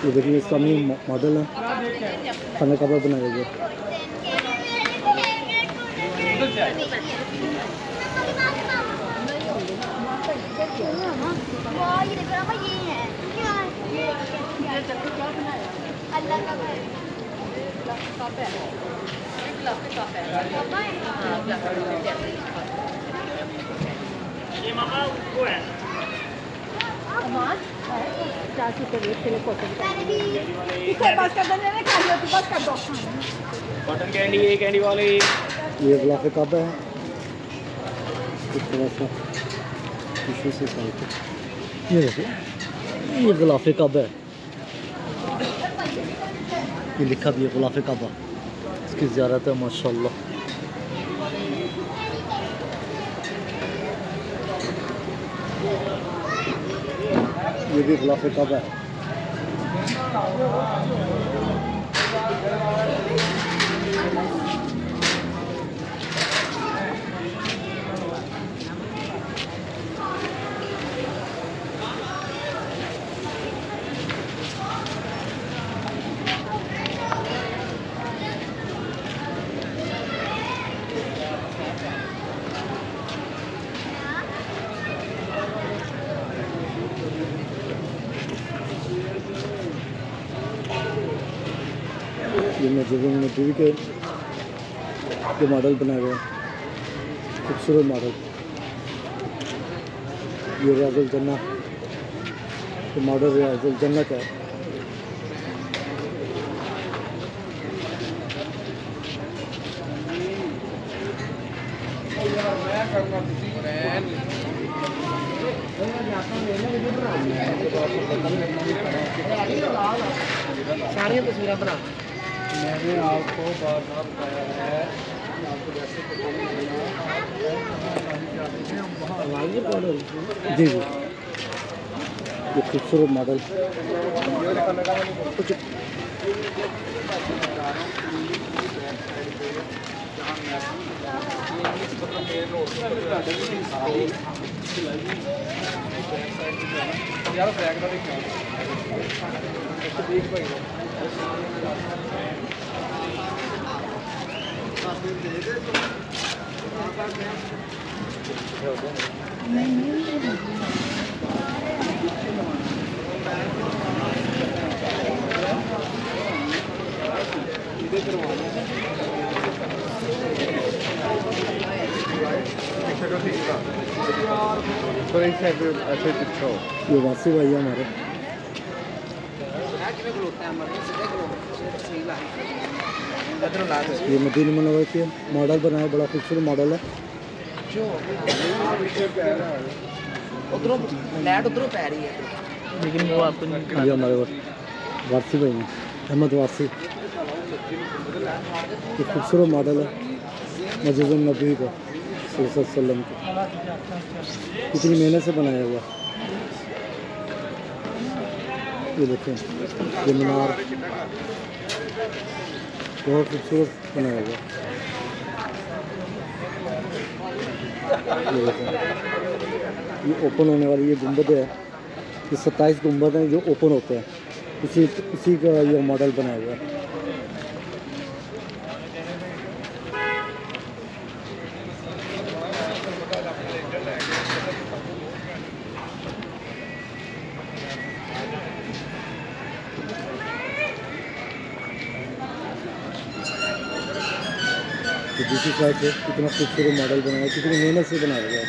ये देखिए इस्लामी मॉडल है, खाना काबा बनाया गया। ये मामा वो है कॉटन कैंडी, ये कैंडी वाले ये गुलाफ काबा है, इस तरह से टिश्यू से डाल के। ये देखिए ये गुलाफ काबा है, ये लिखा भी है गुलाफ काबा, इसकी ज़ियारत है माशाल्लाह। ये भी गुलाफ काबा है। ये मस्जिद नबवी के मॉडल बनाए हुए हैं, खूबसूरत मॉडल। ये रियाजुल जन्नत के मॉडल रियाजुल जन्नत है। सारी तस्वीरें बना मैंने आपको बार बार बताया है, आपको जैसे जी जी, ये खूबसूरत मॉडल। यार बैग का देखो देख भाई ये वासी भाई है हमारे। ये मदीना मुनव्वरा के मॉडल बनाया, बड़ा खूबसूरत मॉडल है। उधरों लाइट उधरों पै रही है, लेकिन वो आपको नहीं। ये हमारे वासी भाई हैं, अहमद वासी। ये खूबसूरत मॉडल है मस्जिद नबवी का सल्लल्लाहु अलैहि वसल्लम का, कितनी मेहनत से बनाया हुआ। ये देखें ये मीनार बहुत खूबसूरत बनाया हुआ। ये देखें ये ओपन होने वाली ये गुंबद है, ये 27 गुंबद हैं जो ओपन होते हैं, उसी का ये मॉडल बनाया हुआ है। तो दूसरी साइड से कितना खूबसूरत मॉडल बनाया, कितनी मेहनत से बनाया गया है।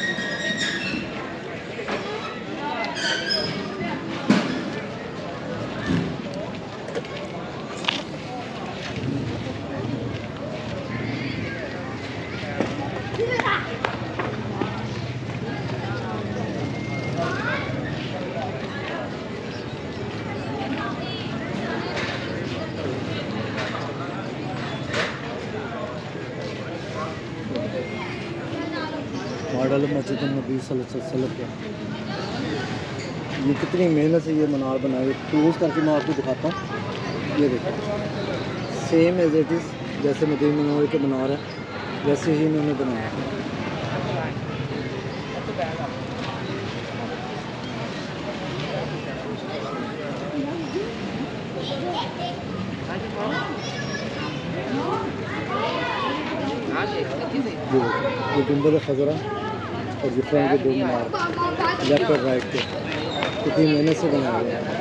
मॉडल मस्जिद नबी सल्लल्लाहु अलैहि वसल्लम का। ये कितनी मेहनत से ये मीनार बनाए, क्लोज करके मैं आपको दिखाता हूँ। ये देखो सेम एज इट इज़ जैसे मदीना मुनव्वरा के मीनार है वैसे ही इन्होंने बनाया है। ये गुंबद खजरा और ये फ्रंट के 2 मीनार लेफ्ट और राइट के कितनी मेहनत से बनाया गया है।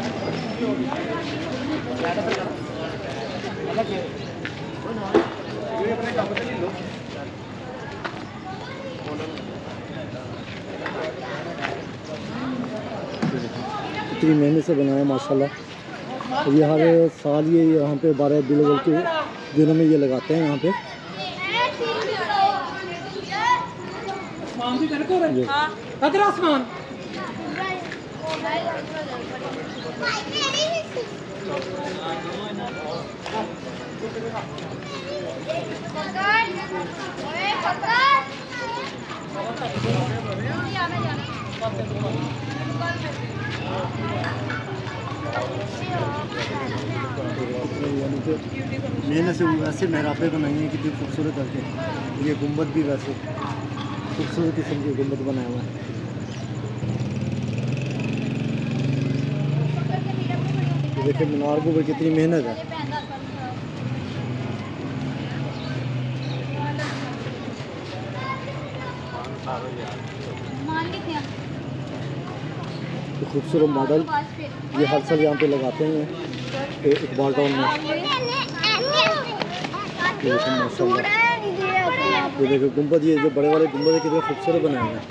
इतनी मेहनत से बनाया माशाल्लाह। और ये हर साल ये यहाँ पे 12 बिलवल के दिनों में ये लगाते हैं यहाँ पे। आसमान यानी कि मेहनत से वैसे मेहराबें बनाई हैं कितनी खूबसूरत करके। ये गुंबद भी वैसे खूबसूरत किस्म की गुंबद बनाया हुआ है। देखिए मीनार के ऊपर कितनी मेहनत है। तो खूबसूरत मॉडल ये हर साल यहाँ पे लगाते हैं इकबाल टाउन में। माशाल्लाह ये देखो गुंबद, ये जो बड़े वाले गुंबद है कितने खूबसूरत बनाए हैं।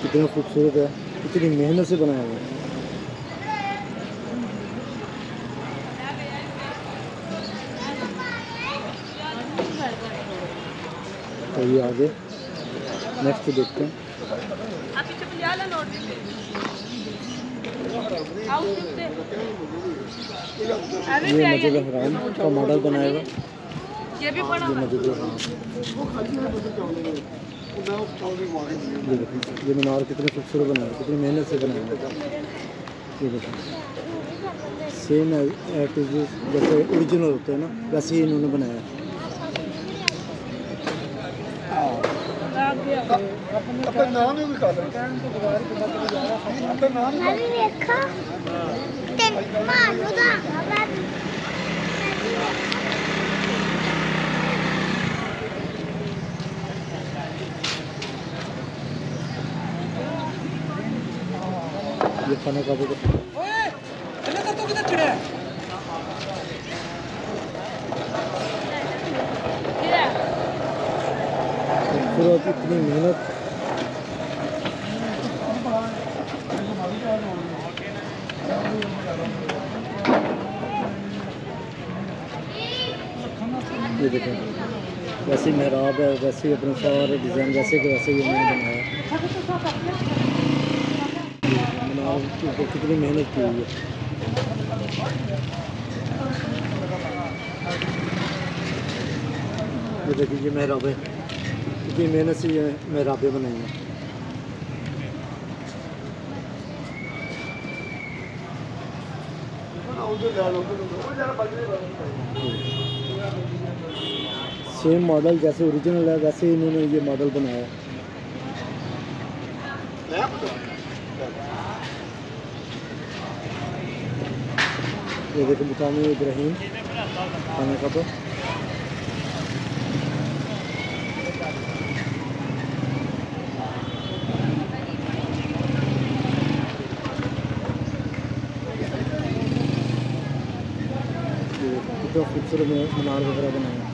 कितना खूबसूरत है, कितनी मेहनत से बनाया हुआ है। तो ये आगे नेक्स्ट देखते हैं। ये मस्जिद हराम का मॉडल बनाया हुआ। ये मस्जिद हराम, ये मीनार कितने खूबसूरत बनाया, कितनी मेहनत से बनाया। ये देखो सेम एट इज जैसे ओरिजिनल होते हैं ना वैसे ही इन्होंने बनाया। अपना नाम ही लिखा दो। अपना नाम मैंने देखा ते मानो दा ये खाना का ओए चले तो किधर चढ़ा है खूबसूरत, इतनी मेहनत। ये देखें वैसे ही मेहराब है, वैसे ही अपने सारे डिज़ाइन वैसे के वैसे ही उन्होंने बनाया। मीनार के ऊपर कितनी मेहनत की हुई है। ये देखिए ये मेहराबें, इतनी मेहनत से ये मेहराबें बनाई हैं। सेम मॉडल जैसे ओरिजिनल है वैसे ही इन्होंने ये मॉडल बनाया है। ये देखो मुकामी इब्राहिम खाने का तो कितना खूबसूरत मीनार वगैरह बनाया।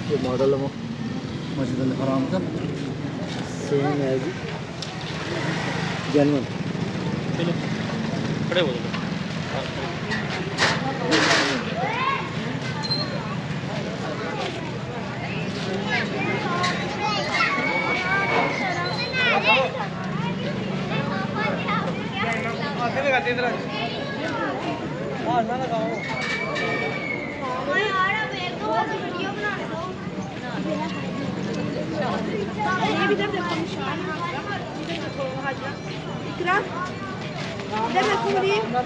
ये मॉडल है मस्जिद अल हराम का सेम एज जेन्युइन। चलो खड़े हो जाओ।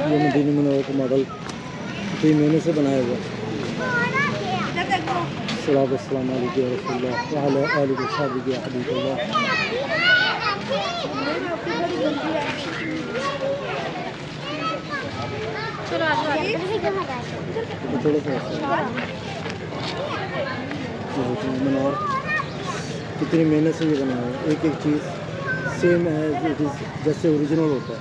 ये मदीना मुनव्वरा का मॉडल 3 महीने से बनाया हुआ। सलात वस्सलाम अलैका या रसूलल्लाह व अला आलिहि व सहबिहि या हबीबल्लाह। थोड़ा सा मीनार कितनी मेहनत से ये बनाया है, एक एक चीज़ सेम है इट इज़ जैसे ओरिजिनल होता है।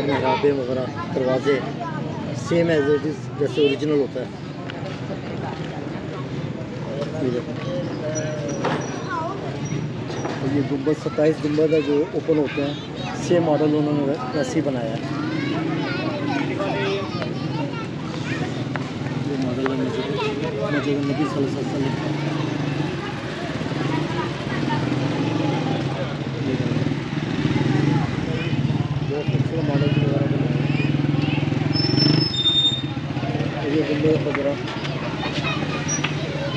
मेहराबें वगैरह दरवाजे सेम एज इट इज़ जैसे ओरिजिनल होता है। ये गुंबद 27 गुंबद है जो ओपन होते हैं, सेम मॉडल उन्होंने वैसे ही बनाया है। ये मॉडल है मस्जिद नबी सल्लल्लाहु अलैहि वसल्लम का। बहुत खूबसूरत मॉडल वगैरह बनाया है। ये गुंबद वगैरह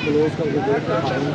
क्लोज करके देखते हैं।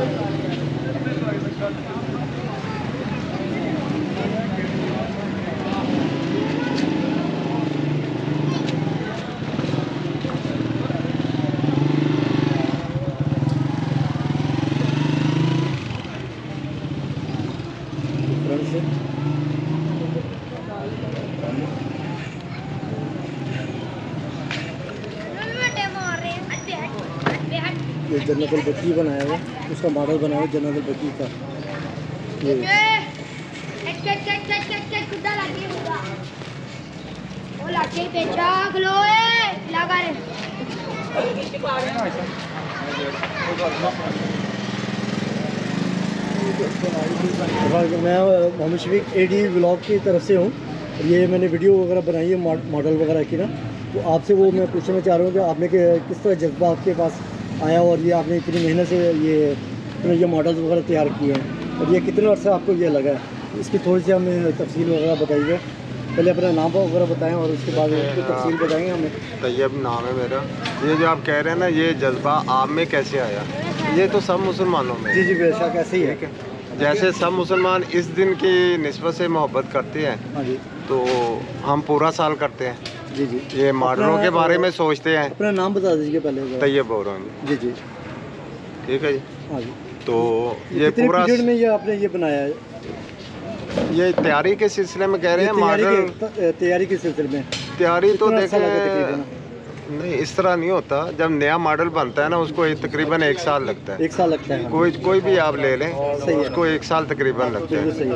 ये जन्नतुल बकी बनाया हुआ, उसका मॉडल बनाया हुआ जन्नतुल बकी का। ये मैं मोहम्मद शफीक AD व्लॉग की तरफ से हूँ। ये मैंने वीडियो वगैरह बनाई है मॉडल वगैरह की ना, तो आपसे वो मैं पूछना चाह रहा हूँ कि आपने किस तरह जज्बा आपके पास आया और ये आपने इतनी मेहनत से ये मॉडल्स वगैरह तैयार किए हैं और ये कितने अर्से आपको ये लगा है, इसकी थोड़ी सी हमें तफसील वगैरह बताइए। पहले अपना नाम वगैरह बताएं और उसके बाद उसकी तफसील बताएंगे हमें। तैयब नाम है मेरा। ये जो आप कह रहे हैं ना, ये जज्बा आप में कैसे आया, ये तो सब मुसलमानों में। जी जी बेशक ऐसे ही है। जैसे सब मुसलमान इस दिन की निस्बत से मोहब्बत करते हैं, हाँ जी, तो हम पूरा साल करते हैं। जी जी। ये मॉडलों के बारे में सोचते हैं। अपना नाम बता दीजिए पहले। तैयब बोल रहा हूँ। जी जी, ठीक है जी। हाँ जी। तो ये पूरा पीरियड में ये आपने ये बनाया है, ये तैयारी के सिलसिले में कह रहे हैं मॉडल। तैयारी के सिलसिले में तैयारी तो कितना अर्सा लगा देखें, तकरीबन? नहीं इस तरह नहीं होता। जब नया मॉडल बनता है ना, उसको तकरीबन 1 साल लगता है। 1 साल लगता है। कोई भी आप ले लें, सही है। उसको 1 साल तकरीबन लगता है। सही है।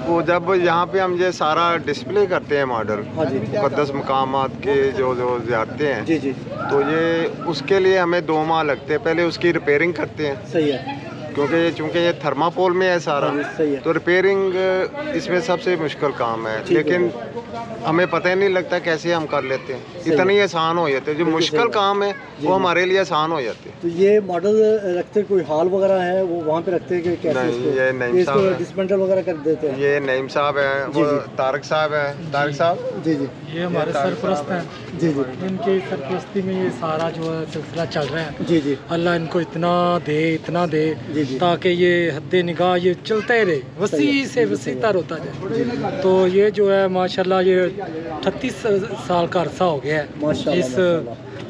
वो जब यहाँ पे हम ये सारा डिस्प्ले करते हैं मॉडल, हाँ जी, मुक़द्दस मकामात के जो ज़ियारतें हैं, जी जी, तो ये उसके लिए हमें 2 माह लगते हैं। पहले उसकी रिपेयरिंग करते हैं, सही है। क्योंकि चूँकि ये थर्मापोल में है सारा, सही है। तो रिपेयरिंग इसमें सबसे मुश्किल काम है। लेकिन हमें पता ही नहीं लगता कैसे हम कर लेते हैं, इतना ही आसान हो जाते हैं। जो मुश्किल काम है वो हमारे लिए आसान हो जाते हैं। तो ये मॉडल रखते कोई हॉल वगैरह है, वो वहाँ पे रखते हैं कि कैसे नहीं, इसको? ये नईम साहब है। डिस्मेंटल वगैरह कर देते हैं। ये नईम साहब है, वो तारक साहब है। तारक साहब जी जी, ये हमारे सरपरस्त हैं। जी जी, इनकी सरपरस्ती में ये सारा जो है सिलसिला चल रहा है। जी जी, अल्लाह इनको इतना दे जी जी, ताकि ये हद्दे निगाह ये चलता ही रहे, वसी से वसी तर होता जाए। तो ये जो है माशाल्लाह ये 38 साल का अरसा हो गया है माशाल्लाह, इस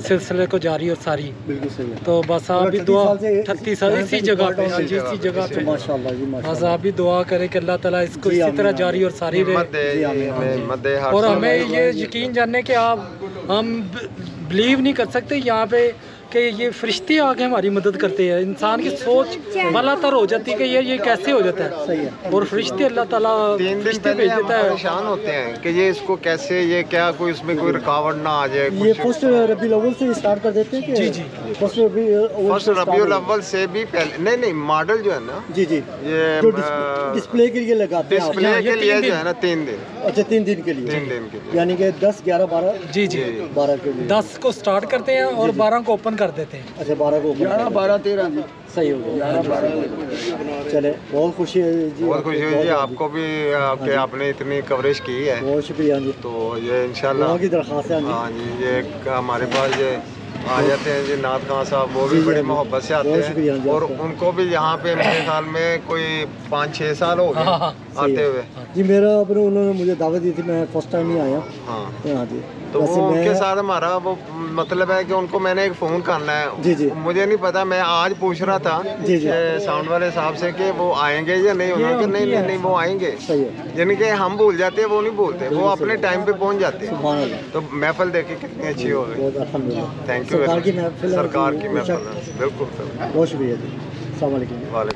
सिलसिले को जारी और सारी। बिल्कुल सही है। तो बस आप भी दुआ 38 साल इसी जगह पे, इसी इसी जगह पे माशाल्लाह जी, बस माशाल्लाह। आप भी दुआ करें कि अल्लाह ताला इसको जी, इसी आमीन, तरह आमीन। जारी और सारी रहे। और हमें ये यकीन जानने कि हम बिलीव नहीं कर सकते यहाँ पे कि ये फरिश्ते आके हमारी मदद करते हैं। इंसान की सोच बालातर हो जाती है कि ये कैसे हो जाता है। सही है। और फरिश्ते अल्लाह ताला 3 दिन फरिश्ते पहले भेज हम देता है। परेशान होते हैं कि ये इसको कैसे, ये क्या कोई इसमें कोई रुकावट ना आ जाए। ये फर्स्ट रबीउल अव्वल से स्टार्ट कर देते हैं कि जी, जी। फर्स्ट रबीउल फर्स्ट रबीउल अव्वल से भी पहले नहीं मॉडल जो है ना, जी जी, ये जो डिस्प्ले के लिए लगाते हैं आप। डिस्प्ले ये के 3 लिए दिन। जो है ना 3 दिन, अच्छा 3 दिन के लिए, 3 दिन के लिए। यानी कि 10, 11, 12, जी जी 12 के लिए। 10 को स्टार्ट करते हैं और 12 को ओपन कर देते हैं। अच्छा 12 को 11, 12, 13 जी। सही हो गया। 11, 12 चले, बहुत खुशी है जी, बहुत खुशी हुई जी आपको भी कि आपने इतनी कवरेज की है। बहुत शुक्रिया जी। तो ये इंशाल्लाह दुआ की दरख्वास्त है जी। हाँ जी, ये हमारे पास ये आ जाते हैं जी नाथ खान साहब, वो भी जी, जी, बड़ी जी। मोहब्बत से आते बहुत शुक्रिया हैं जी और आपका। उनको भी यहाँ पे मेरे ख्याल में कोई 5-6 साल हो हाँ, गए हाँ, सही आते है। हुए। जी मेरा अपने उन्होंने मुझे दावत दी थी, मैं फर्स्ट टाइम ही आया। हाँ हाँ जी। तो वैसे वो उनके मैं साथ हमारा वो मतलब है कि उनको मैंने एक फ़ोन करना है। जी, जी। मुझे नहीं पता, मैं आज पूछ रहा था जी, जी। कि साउंड वाले साहब से कि वो आएंगे या नहीं। उन्होंने कहा नहीं नहीं वो आएंगे। सही है। यानी कि हम भूल जाते हैं, वो नहीं भूलते, वो अपने टाइम पे पहुंच जाते हैं। सुभान अल्लाह। तो महफिल देखिए कितनी अच्छी हो गई। बहुत अल्हम्दुलिल्लाह। Thank you. सरकार की महफिल है। सरकार की बेशक। महफिल, बिल्कुल। बहुत शुक्रिया जी। अस्सलाम वालेकुम। वालेकुम।